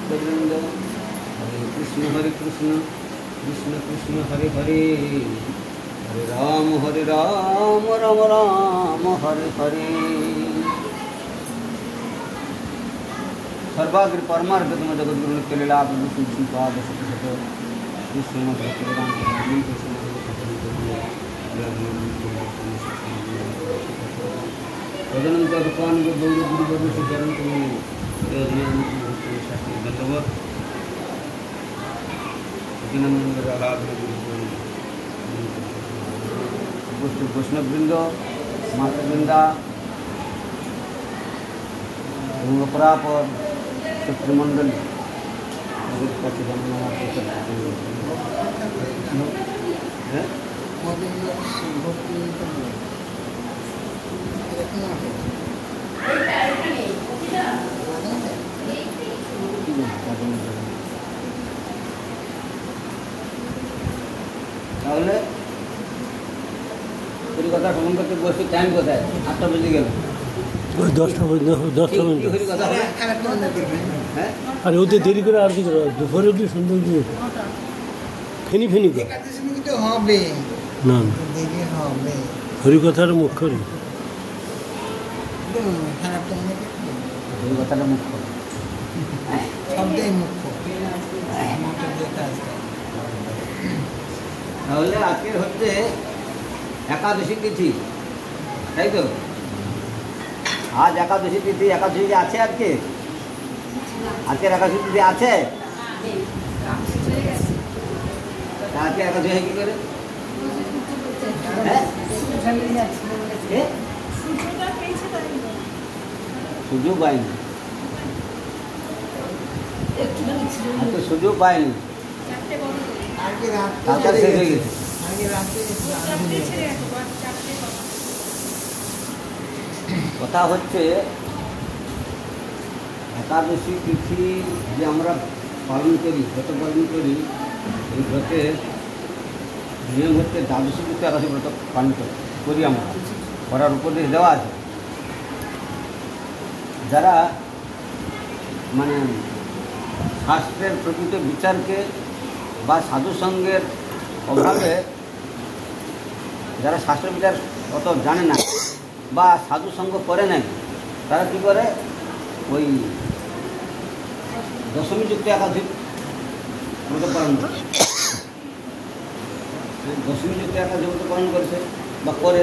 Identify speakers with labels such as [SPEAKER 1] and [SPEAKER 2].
[SPEAKER 1] ভক্তবৃন্দ। হরে কৃষ্ণ কৃষ্ণ কৃষ্ণ হরে হরে, হরে রাম রাম রাম হরে হরে। सर्वाग्र परमार्थ तुम जगद्गुरु के लीला पाद तदनंतर रूपान गौरी गुरुवर्ग से चरण दंडवत वैष्णववृंद मातृवृंदा अपरापर पितृमंडल তাহলে কথা ভ্রমণ করতে বসে টাইম কোথায়? 8টা বেজে গেল।
[SPEAKER 2] 10টা মিনিট। আর ওদের দেরি করে আর কিছু দুপুরে উঠলে সুন্দর দিয়ে ফেনি
[SPEAKER 3] হবে
[SPEAKER 2] না
[SPEAKER 3] হবে
[SPEAKER 2] হরিকথার মুখ্য
[SPEAKER 1] হরিকথাটা মুখ্য,
[SPEAKER 3] শব্দই মুখ্য।
[SPEAKER 1] তাহলে আজকের হচ্ছে একাদশী তিথি, তাই তো? আজ একাদশী তিথি। একাদশী আছে আজকে? আজকের একাদশী তিথি আছে? আজকে একাদশী হয় কি করে? সুযোগ পাইনি, সুযোগ পাইনি, শেষ হয়ে গেছে। কথা হচ্ছে একাদশী তিথি যে আমরা পালন করি, ব্রত পালন করি, এই ব্রতের নিয়ম হচ্ছে দ্বাদশী তিথি একাদশী ব্রত পালন করি আমরা, করার উপদেশ দেওয়া আছে। যারা মানে শাস্ত্রের প্রকৃত বিচারকে বা সাধুসঙ্গের অভাবে যারা শাস্ত্র বিচার অত জানে না বা সাধুসঙ্গ করে নাই, তারা কী করে ওই দশমীযুক্ত একাদশী ব্রত পালন করে, দশমীযুক্ত একাদশী ব্রত পালন করেছে বা করে